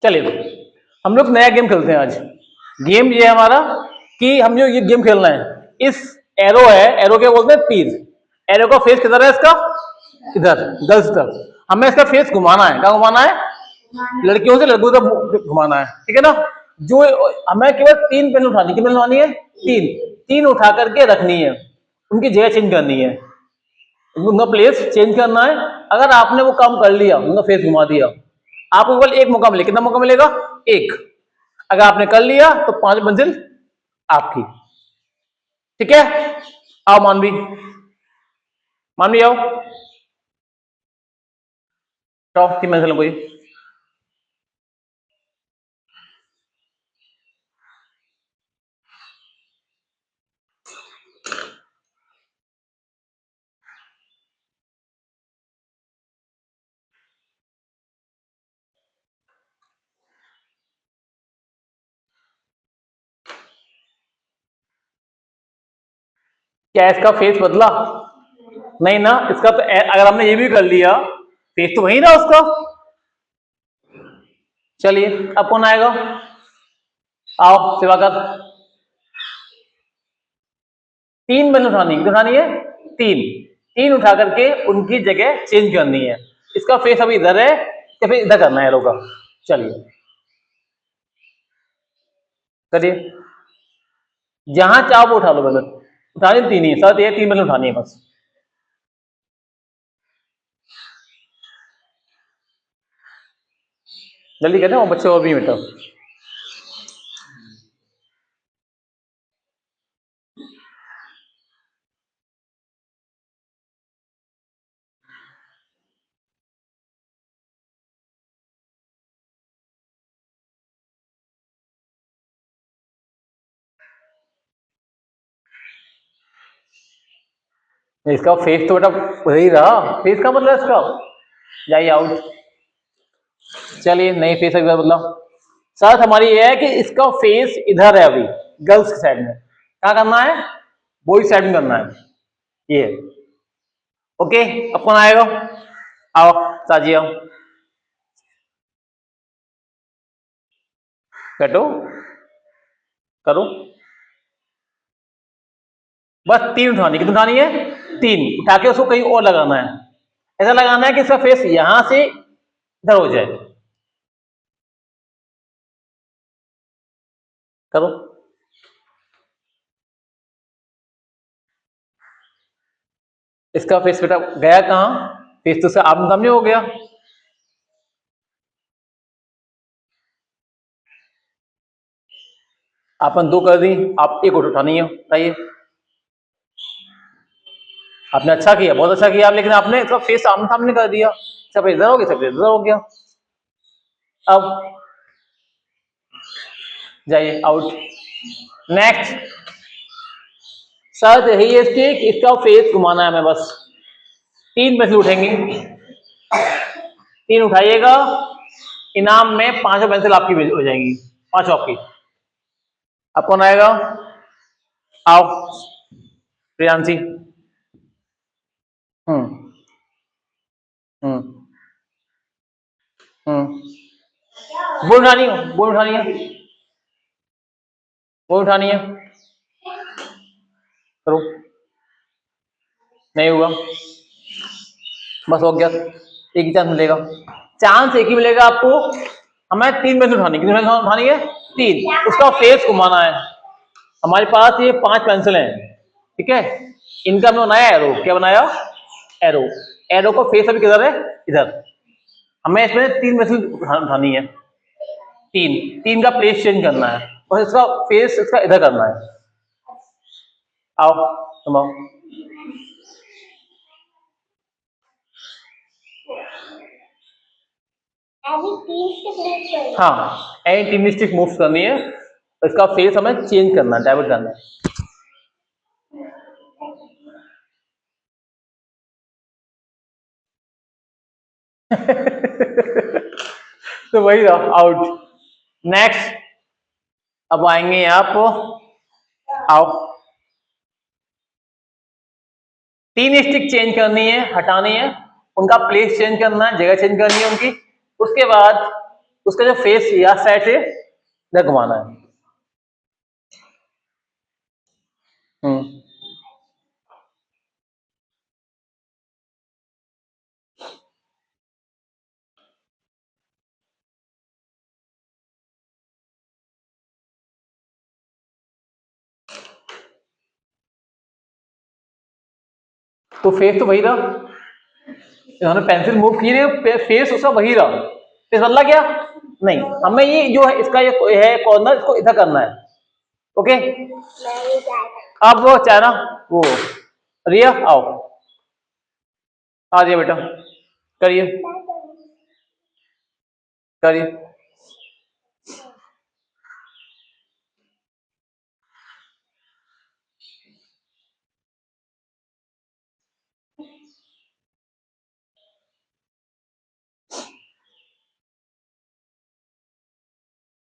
चलिए हम लोग नया गेम खेलते हैं आज। गेम ये है हमारा कि हम जो ये गेम खेलना है, इस एरो है, एरो क्या बोलते हैं, तीर। एरो का फेस किधर है इसका, इधर, गर्ल्स तरफ। हमें इसका फेस घुमाना है। क्या घुमाना है, लड़कियों से लड़कों तरफ घुमाना है, ठीक है ना। जो हमें केवल 3 पेन उठानी, कितनी पेन उठानी है, 3। 3 उठा करके रखनी है, उनकी जगह चेंज करनी है, उनका प्लेस चेंज करना है। अगर आपने वो काम कर लिया, उनका फेस घुमा दिया, आपको केवल एक मौका मिलेगा। कितना मौका मिलेगा, एक। अगर आपने कर लिया तो 5 मंजिल आपकी, ठीक है। आओ मानवी, मानवी आओ, टॉप की मंजिल कोई। क्या इसका फेस बदला, नहीं ना। इसका तो अगर हमने ये भी कर लिया, फेस तो वही ना उसका। चलिए अब कौन आएगा, आओ शिवाकर। 3 बंद उठानी है, 3। 3 उठा करके उनकी जगह चेंज करनी है। इसका फेस अभी इधर है या फिर इधर करना है एरो का। चलिए करिए, जहां चाहो वो उठा लो। बस उठानी 3 ही, साथ ये 3 बंद उठानी है बस। जल्दी कहते हैं, वो बच्चे और भी बेटा। इसका फेस तो बेटा वही रहा, फेस का मतलब इसका, जाइए आउट। चलिए नई फेस एक बार मतलब शर्त हमारी ये है कि इसका फेस इधर है अभी, गर्ल्स की साइड में। क्या करना है, बॉयज साइड में करना है ये। ओके अब कौन आएगा, आओ साजी आओ, बैठो, करो। बस 3 उठानी, कितनी उठानी है, 3 उठा के उसको कहीं और लगाना है। ऐसा लगाना है कि इसका फेस यहां से इधर हो जाए। करो, इसका फेस बेटा गया कहां, फेस तो से आमने सामने हो गया। आपने 2 कर दी, आप एक और उठानी है, बताइए। आपने अच्छा किया, बहुत अच्छा किया आप, लेकिन आपने इसका फेस आमने सामने कर दिया। सब इधर हो गया, सब इधर हो गया। अब जाइए आउट। नेक्स्ट शर्त यही है इसकी, इसका फेस घुमाना है हमें बस। 3 पैसे उठेंगे, 3 उठाइएगा, इनाम में 5 पेंसिल आपकी हो जाएंगी, 5 आपकी। अब कौन आएगा, आओ प्रियांशी। हम्म हम्म बोल उठानी है, बोल उठानी है, बोल उठानी है, करो। नहीं हुआ, बस हो गया। एक ही चांस मिलेगा, चांस एक ही मिलेगा आपको। हमें 3 पेंसिल उठानी, कितनी पेंसिल उठानी है, 3। उसका फेस घुमाना है। हमारे पास ये 5 पेंसिल हैं, ठीक है। इनका हमने बनाया एरो, क्या बनाया, एरो। एरो का फेस अभी किधर है, इधर। हमें इसमें 3 पेंसिल उठानी है, 3। 3 का प्लेस चेंज करना है और इसका फेस इसका इधर करना है। आओ तुम आओ। हाँ एनी 3 स्टिक मूव करनी है, इसका फेस हमें चेंज करना है, डाइवर्ट करना है। तो वही रहा, आउट। नेक्स्ट अब आएंगे आप, आओ। 3 स्टिक चेंज करनी है, हटानी है, उनका प्लेस चेंज करना है, जगह चेंज करनी है उनकी। उसके बाद उसका जो फेस या साइड से इधर घुमाना है। हम्म तो फेस तो वही रहा, इन्होंने पेंसिल मूव की है, फेस उसका वही रहा, फेस बदला क्या नहीं। हमें ये जो है इसका ये है कॉर्नर, इसको इधर करना है। ओके, अब वो चाहे ना वो रिया आओ, आ जाइए बेटा, करिए करिए।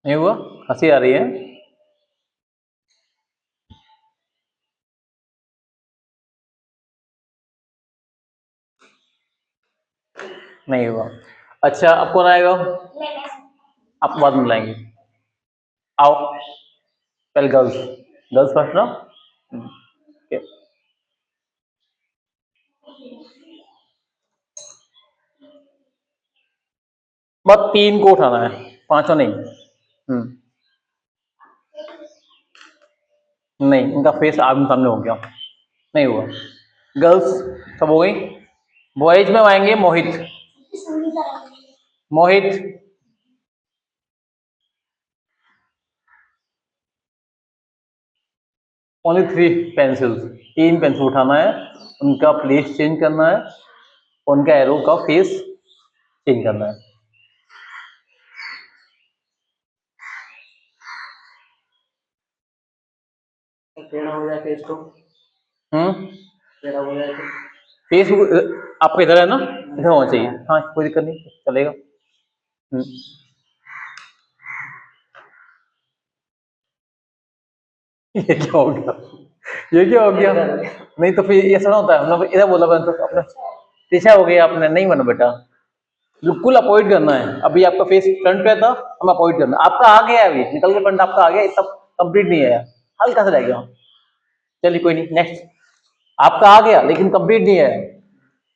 नहीं हुआ, हंसी आ रही है। नहीं हुआ। अच्छा अब कौन आएगा, आप बाद में लाएंगे। आओ, पहले गर्ल्स, गर्ल्स फर्स्ट ना। Okay. बस तीन को उठाना है, पांचों नहीं। नहीं, इनका फेस आमने सामने हो गया, नहीं हुआ। गर्ल्स सब हो गई। बॉयज में आएंगे मोहित, मोहित ओनली थ्री पेंसिल्स, तीन पेंसिल उठाना है, उनका प्लेस चेंज करना है, उनका एरो का फेस चेंज करना है। टेढ़ा हो जाए फेस तो, टेढ़ा हो जाए तो फेस आपका इधर है ना, इधर होना चाहिए। हाँ कोई दिक्कत नहीं, चलेगा। हम्म, ये क्या हो गया, ये क्या हो गया। नहीं तो फिर ये सुना होता है, हमने इधर बोला मैंने तो अपने पीछा हो गया आपने, नहीं बना बेटा, बिल्कुल अवॉइड करना है। अभी आपका फेस फ्रंट पे था, हम अवॉइड करना, आपका आ गया, अभी निकल के फ्रंट आपका आ गया, सब कंप्लीट नहीं है, हल्का सा रह गया। चलिए कोई नहीं, नेक्स्ट। आपका आ गया लेकिन कंप्लीट नहीं है,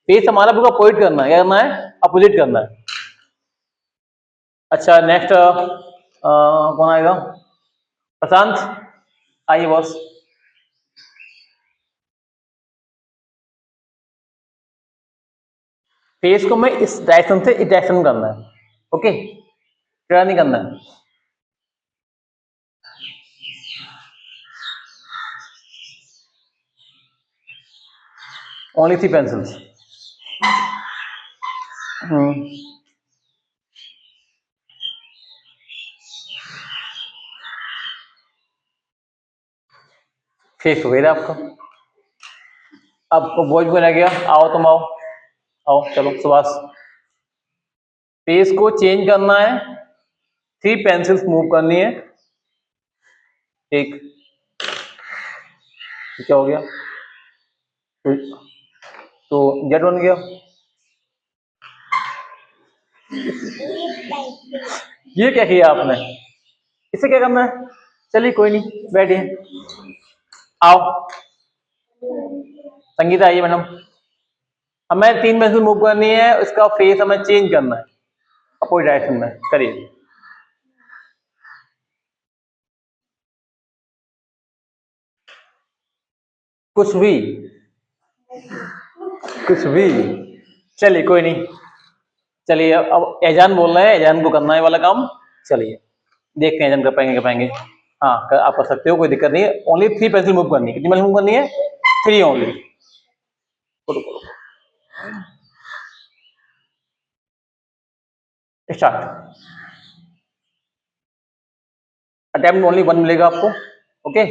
फेस हमारा बिल्कुल अवॉइड करना है, क्या करना है, अपोजिट करना है। अच्छा नेक्स्ट कौन आएगा, प्रशांत आइए बॉस। फेस को मैं इस डायरेक्शन से इस डायरेक्शन में करना है, ओके, टेढ़ा नहीं करना है। Only three pencils. फेस हो गया आपका। अब बॉयज को रह गया, आओ तुम आओ, आओ चलो सुभाष। फेस को चेंज करना है, थ्री पेंसिल्स मूव करनी है। एक, क्या हो गया, तो जेड बन गया। ये क्या किया आपने, इसे क्या करना है, चलिए कोई नहीं बैठिए, आओ संगीता आइए मैडम। हमें तीन पेंसिल मूव करनी है, उसका फेस हमें चेंज करना है अपोजिट डायरेक्शन में, करिए। कुछ भी, कुछ भी, चलिए कोई नहीं। चलिए अब एजान बोल रहे हैं, एजान को करना है वाला काम। चलिए देखते हैं एजान कर पाएंगे, कर पाएंगे। हाँ आप कर सकते हो, कोई दिक्कत नहीं है। ओनली थ्री पेंसिल मूव करनी है, कितनी पेंसिल मूव करनी है, three only. Start, attempt only one मिलेगा आपको, ओके।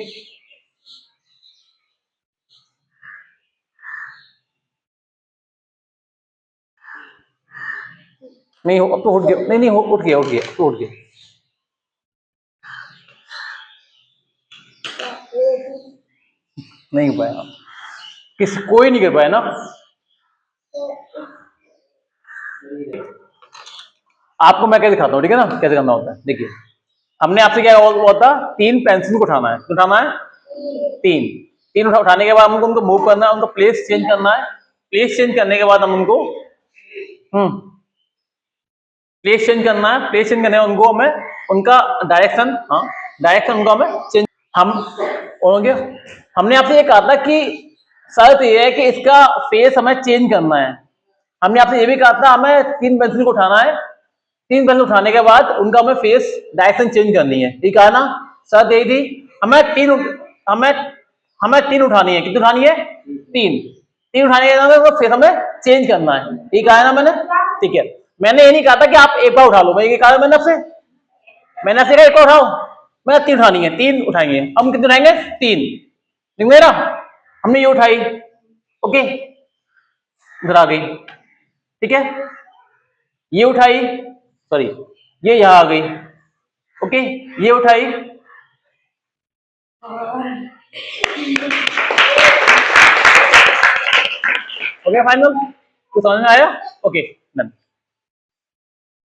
नहीं हो, अब तो उठ गया, नहीं नहीं उठ गया, उठ गया, तो उठ गया। नहीं हो पाया, किसी कोई नहीं कर पाया ना। आपको मैं क्या दिखाता हूँ, ठीक है ना, कैसे करना होता है। देखिए हमने आपसे क्या हुआ था, 3 पेंसिल को उठाना है, उठाना है 3, 3 उठाने के बाद हमको उनको मूव करना है, उनको प्लेस चेंज करना है। प्लेस चेंज करने के बाद हम उनको प्लेस चेंज करना है, प्लेस चेंज करने में उनको हमें उनका डायरेक्शन, हाँ डायरेक्शन उनको हमें चेंज, हम होंगे। हमने आपसे ये कहा था कि शर्त ये है कि इसका फेस हमें चेंज करना है। हमने आपसे ये भी कहा था हमें 3 पेंसिल को उठाना है, 3 पेंसिल उठाने के बाद उनका हमें फेस डायरेक्शन चेंज करनी है, ठीक है ना। शर्त यही थी, हमें 3 हमें हमें 3 उठानी है, कितनी उठानी है, 3 उठाने के बाद फेस हमें चेंज करना है, ठीक है ना मैंने, ठीक है। मैंने ये नहीं कहा था कि आप एक बार उठा लो, मैं ये कहा मैंने आपसे, एक बार उठाओ, मैंने 3 उठानी है, 3 उठाएंगे। हम कितने उठाएंगे, 3, ठीक मेरा, हमने ये उठाई, ओके इधर आ गई, ठीक है, ये उठाई, सॉरी ये यहां आ गई, ओके ये उठाई, ओके फाइनल, कुछ समझ में आया, ओके।